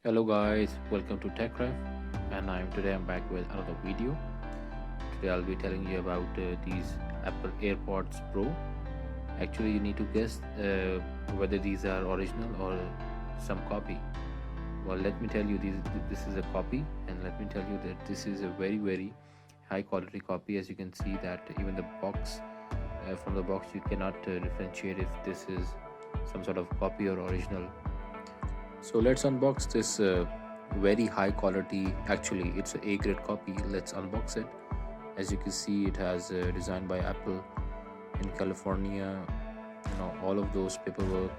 Hello guys, welcome to TechRev, and today I'm back with another video. Today I'll be telling you about these Apple AirPods Pro. Actually, you need to guess whether these are original or some copy. Well, let me tell you, this is a copy, and let me tell you that this is a very high quality copy. As you can see that even the box, from the box, you cannot differentiate if this is some sort of copy or original. So let's unbox this very high quality. Actually, it's a A-grade copy. Let's unbox it. As you can see, it has designed by Apple in California. All of those paperwork,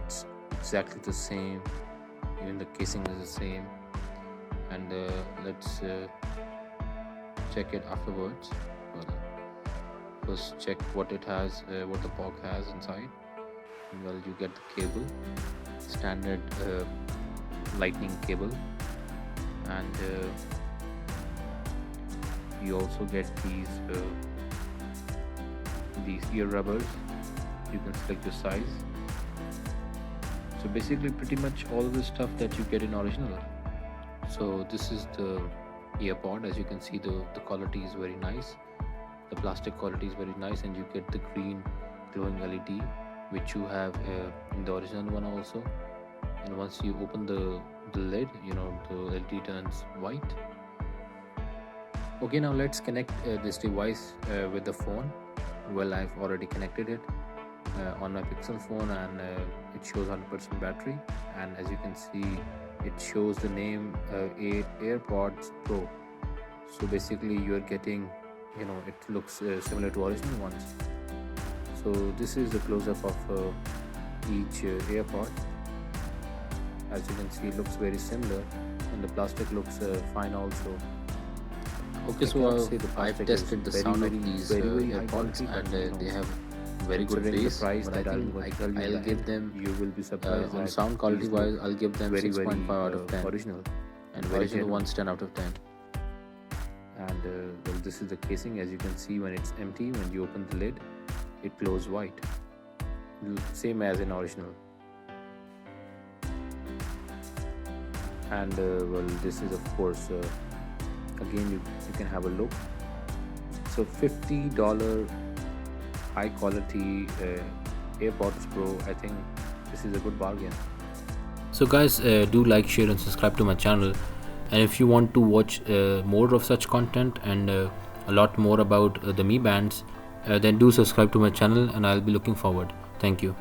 it's exactly the same. Even the casing is the same. And let's check it afterwards. Well, first check what it has, what the box has inside. Well, you get the cable, standard lightning cable, and you also get these ear rubbers. You can select your size. So basically pretty much all of the stuff that you get in original. So this is the earpod. As you can see, the quality is very nice. The plastic quality is very nice, and you get the green glowing LED, which you have in the original one also. And once you open the lid, the LED turns white. Okay, now let's connect this device with the phone. Well, I've already connected it on my Pixel phone, and it shows 100% battery. And as you can see, it shows the name AirPods Pro. So basically you're getting, it looks similar to original ones. So this is the close-up of each AirPod. As you can see, it looks very similar, and the plastic looks fine also. Okay, so I've tested the sound of these AirPods, and they have very good bass. But I'll give them, you will be surprised on sound quality wise, I'll give them 6.5 out of 10. original. And original ones 10 out of 10. And well, this is the casing. As you can see, when it's empty, when you open the lid, it glows white, same as in original. And well, this is of course again you can have a look. So $50 high quality AirPods Pro. I think this is a good bargain. So guys, do like, share and subscribe to my channel, and if you want to watch more of such content and a lot more about the Mi Bands, then do subscribe to my channel, and I'll be looking forward. Thank you.